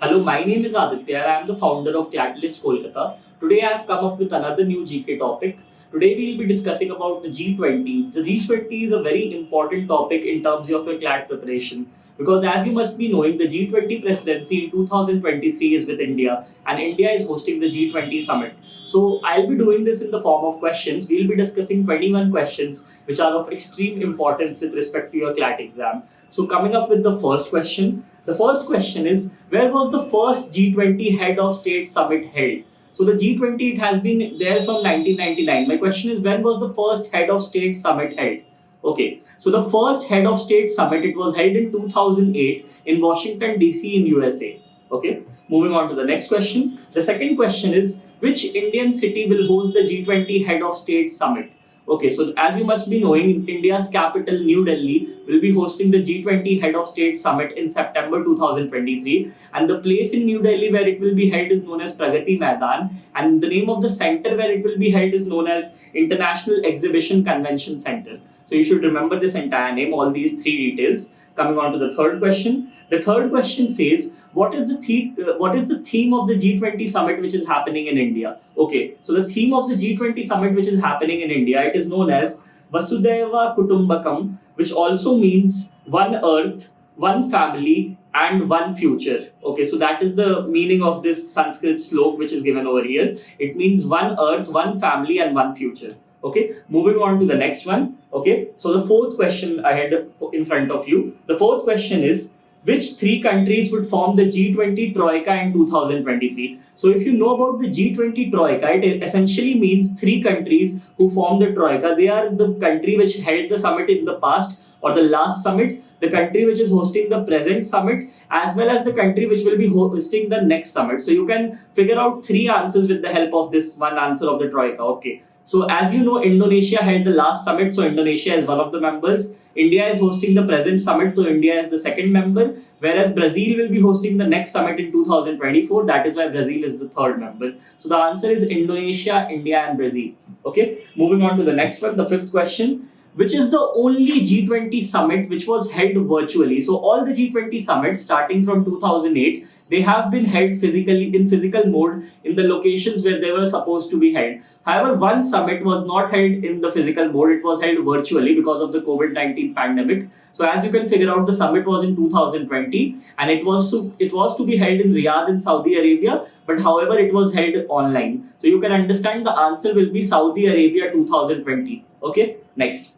Hello, my name is Aditya and I am the founder of CLATalyst Kolkata. Today I have come up with another new GK topic. Today we will be discussing about the G20. The G20 is a very important topic in terms of your CLAT preparation because as you must be knowing, the G20 presidency in 2023 is with India and India is hosting the G20 summit. So I'll be doing this in the form of questions. We'll be discussing 21 questions which are of extreme importance with respect to your CLAT exam. So coming up with the first question. The first question is, where was the first G20 head of state summit held? So the G20, it has been there from 1999. My question is, when was the first head of state summit held? Okay, so the first head of state summit, it was held in 2008 in Washington DC in USA. Okay, moving on to the next question. The second question is, which Indian city will host the G20 head of state summit? Okay, so as you must be knowing, India's capital, New Delhi, will be hosting the G20 Head of State Summit in September 2023. And the place in New Delhi where it will be held is known as Pragati Maidan. And the name of the center where it will be held is known as International Exhibition Convention Center. So you should remember this entire name, all these three details. Coming on to the third question. The third question says, what is the theme of the G20 summit which is happening in India? Okay, so the theme of the G20 summit which is happening in India, it is known as Vasudhaiva Kutumbakam, which also means one earth, one family, and one future. Okay, so that is the meaning of this Sanskrit slok which is given over here. It means one earth, one family, and one future. Okay, moving on to the next one. Okay, so the fourth question I had in front of you. The fourth question is, which three countries would form the G20 Troika in 2023? So if you know about the G20 Troika, it essentially means three countries who form the Troika. They are the country which held the summit in the past or the last summit, the country which is hosting the present summit, as well as the country which will be hosting the next summit. So you can figure out three answers with the help of this one answer of the Troika. Okay. So as you know, Indonesia held the last summit, so Indonesia is one of the members. India is hosting the present summit, so India is the second member, whereas Brazil will be hosting the next summit in 2024. That is why Brazil is the third member. So the answer is Indonesia, India, and Brazil. Okay, moving on to the next one, the fifth question. Which is the only G20 summit which was held virtually? So all the G20 summits starting from 2008, they have been held physically in physical mode in the locations where they were supposed to be held. However, one summit was not held in the physical mode, it was held virtually because of the COVID-19 pandemic. So as you can figure out, the summit was in 2020 and it was to be held in Riyadh in Saudi Arabia, but however it was held online. So you can understand the answer will be Saudi Arabia 2020. Okay, next.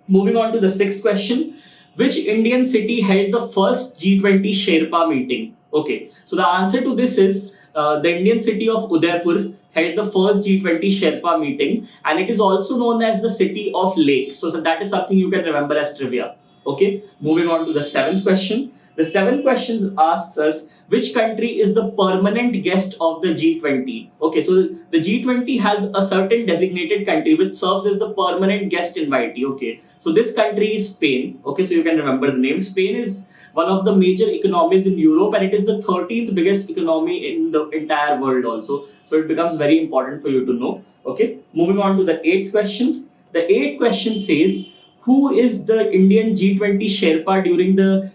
Moving on to the sixth question. Which Indian city held the first G20 Sherpa meeting? Okay, so the answer to this is the Indian city of Udaipur held the first G20 Sherpa meeting, and it is also known as the city of lakes. So that is something you can remember as trivia. Okay, moving on to the seventh question. The seventh question asks us, which country is the permanent guest of the G20? Okay, so the G20 has a certain designated country which serves as the permanent guest invitee. Okay, so this country is Spain. Okay, so you can remember the name. Spain is one of the major economies in Europe, and it is the 13th biggest economy in the entire world also. So it becomes very important for you to know. Okay, moving on to the eighth question. The eighth question says, who is the Indian G20 Sherpa during the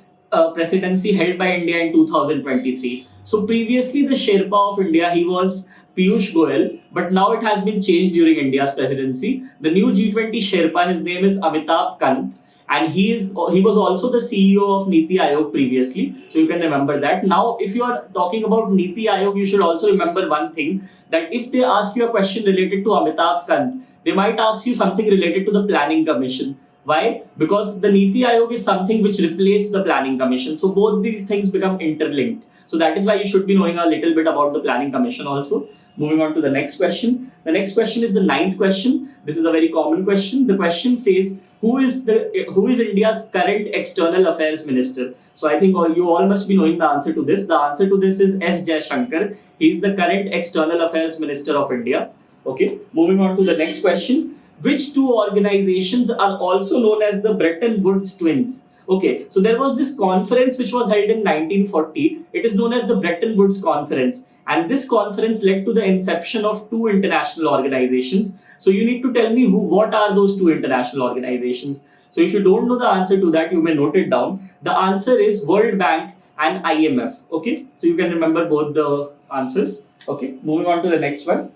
presidency held by India in 2023? So previously the Sherpa of India, he was Piyush Goyal, but now it has been changed during India's presidency. The new G20 Sherpa, his name is Amitabh Kant, and he was also the CEO of Niti Aayog previously, so you can remember that. Now if you are talking about Niti Aayog, you should also remember one thing, that if they ask you a question related to Amitabh Kant, they might ask you something related to the Planning Commission. Why? Because the Niti Aayog is something which replaced the Planning Commission, so both these things become interlinked. So that is why you should be knowing a little bit about the Planning Commission also. Moving on to the next question. The next question is the ninth question. This is a very common question. The question says, who is India's current external affairs minister? So I think you all must be knowing the answer to this. The answer to this is S. Jaishankar. He is the current external affairs minister of India. Okay. Moving on to the next question. Which two organizations are also known as the Bretton Woods twins? Okay, so there was this conference which was held in 1940. It is known as the Bretton Woods Conference. And this conference led to the inception of two international organizations. So you need to tell me what are those two international organizations. So if you don't know the answer to that, you may note it down. The answer is World Bank and IMF. Okay, so you can remember both the answers. Okay, moving on to the next one.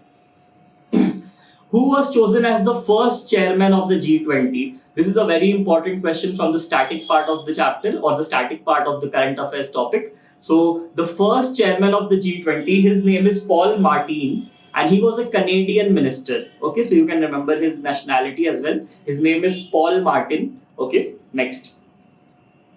Who was chosen as the first chairman of the G20? This is a very important question from the static part of the chapter or the static part of the current affairs topic. So, the first chairman of the G20, his name is Paul Martin, and he was a Canadian minister. Okay, so you can remember his nationality as well. His name is Paul Martin. Okay, next.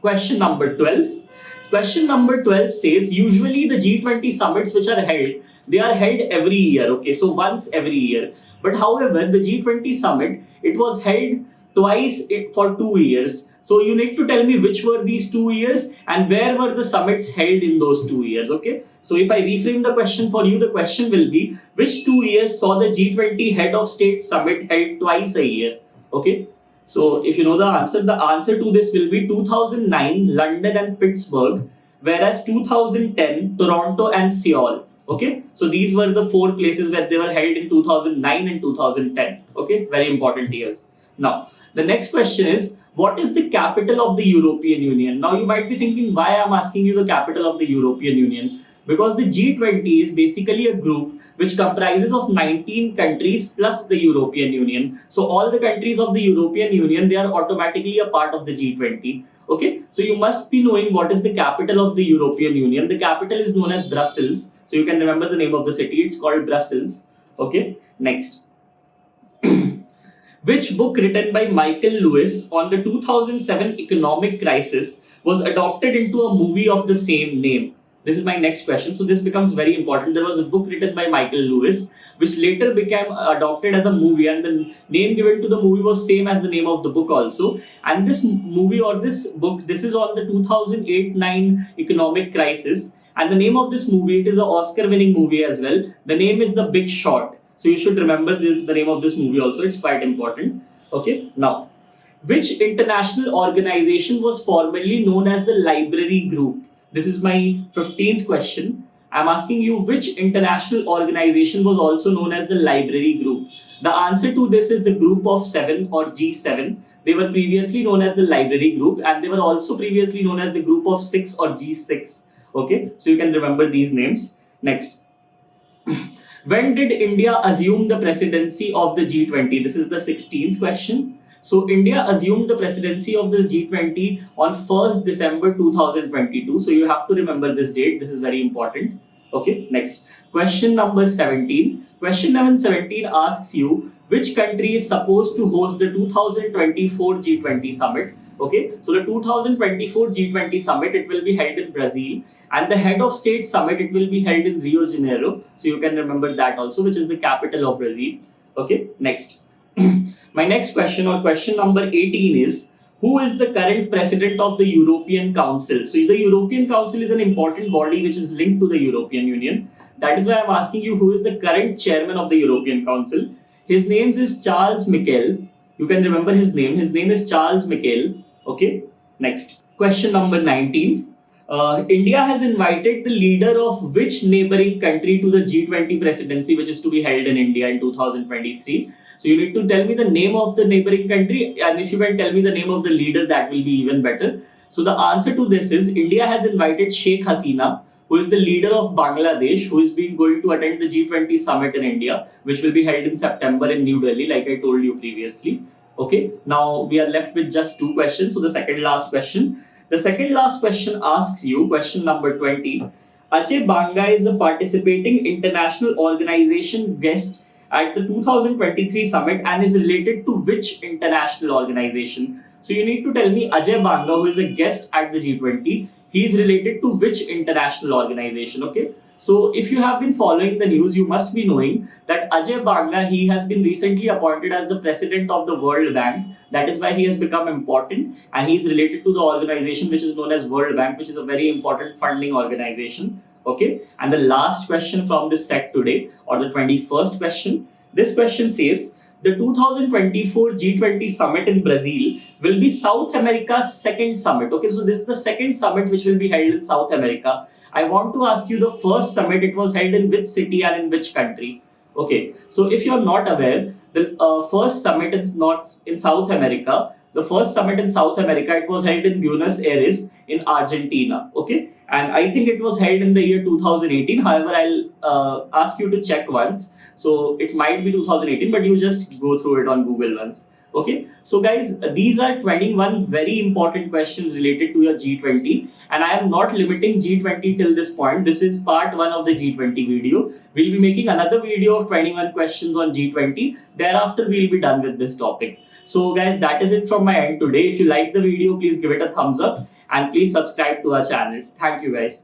Question number 12. Question number 12 says usually the G20 summits which are held, they are held every year. Okay, so once every year. But however, the G20 summit, it was held twice for 2 years. So you need to tell me which were these 2 years and where were the summits held in those 2 years. Okay, so if I reframe the question for you, the question will be which 2 years saw the G20 head of state summit held twice a year. Okay, so if you know the answer to this will be 2009 London and Pittsburgh, whereas 2010 Toronto and Seoul. Okay, so these were the four places where they were held in 2009 and 2010. Okay, very important years. Now, the next question is what is the capital of the European Union? Now, you might be thinking why I'm asking you the capital of the European Union, because the G20 is basically a group which comprises of 19 countries plus the European Union. So all the countries of the European Union, they are automatically a part of the G20. Okay, so you must be knowing what is the capital of the European Union. The capital is known as Brussels. So you can remember the name of the city. It's called Brussels. Okay, next. Which book written by Michael Lewis on the 2007 economic crisis was adopted into a movie of the same name? This is my next question. So this becomes very important. There was a book written by Michael Lewis, which later became adopted as a movie, and the name given to the movie was same as the name of the book also. And this movie or this book, this is on the 2008-9 economic crisis. And the name of this movie, it is an Oscar-winning movie as well. The name is The Big Short. So you should remember the name of this movie also. It's quite important. Okay. Now, which international organization was formerly known as the Library Group? This is my 15th question. I'm asking you which international organization was also known as the Library Group. The answer to this is the Group of Seven or G7. They were previously known as the Library Group, and they were also previously known as the Group of Six or G6. Okay, so you can remember these names. Next. When did India assume the presidency of the G20? This is the 16th question. So India assumed the presidency of the G20 on 1st December 2022. So you have to remember this date. This is very important. Okay, next. Question number 17. Question number 17 asks you which country is supposed to host the 2024 G20 summit. Okay, so the 2024 G20 summit, it will be held in Brazil, and the head of state summit, it will be held in Rio de Janeiro. So you can remember that also, which is the capital of Brazil. Okay, next. My next question or question number 18 is who is the current president of the European Council? So the European Council is an important body which is linked to the European Union. That is why I'm asking you who is the current chairman of the European Council. His name is Charles Michel. You can remember his name. His name is Charles Michel. Okay, next. Question number 19. India has invited the leader of which neighboring country to the G20 presidency, which is to be held in India in 2023? So you need to tell me the name of the neighboring country, and if you can tell me the name of the leader, that will be even better. So the answer to this is India has invited Sheikh Hasina, who is the leader of Bangladesh, who is being going to attend the G20 summit in India, which will be held in September in New Delhi, like I told you previously. Okay, now we are left with just two questions. So the second last question. The second last question asks you, question number 20. Aceh Banga is a participating international organization guest at the 2023 summit and is related to which international organization? So you need to tell me Ajay Banga, who is a guest at the G20, he is related to which international organization? Okay. So if you have been following the news, you must be knowing that Ajay Banga, he has been recently appointed as the president of the World Bank. That is why he has become important, and he is related to the organization which is known as World Bank, which is a very important funding organization. Okay. And the last question from this set today, or the 21st question, this question says, the 2024 G20 summit in Brazil will be South America's second summit. Okay, so this is the second summit which will be held in South America. I want to ask you the first summit, it was held in which city and in which country? Okay, so if you are not aware, the first summit is not in South America. the first summit in South America, it was held in Buenos Aires in Argentina. Okay, and I think it was held in the year 2018. However, I'll ask you to check once. So it might be 2018, but you just go through it on Google once. Okay, so guys, these are 21 very important questions related to your G20, and I am not limiting G20 till this point. This is part 1 of the G20 video. We'll be making another video of 21 questions on G20. Thereafter, we'll be done with this topic. So guys, that is it from my end today. If you like the video, please give it a thumbs up and please subscribe to our channel. Thank you guys.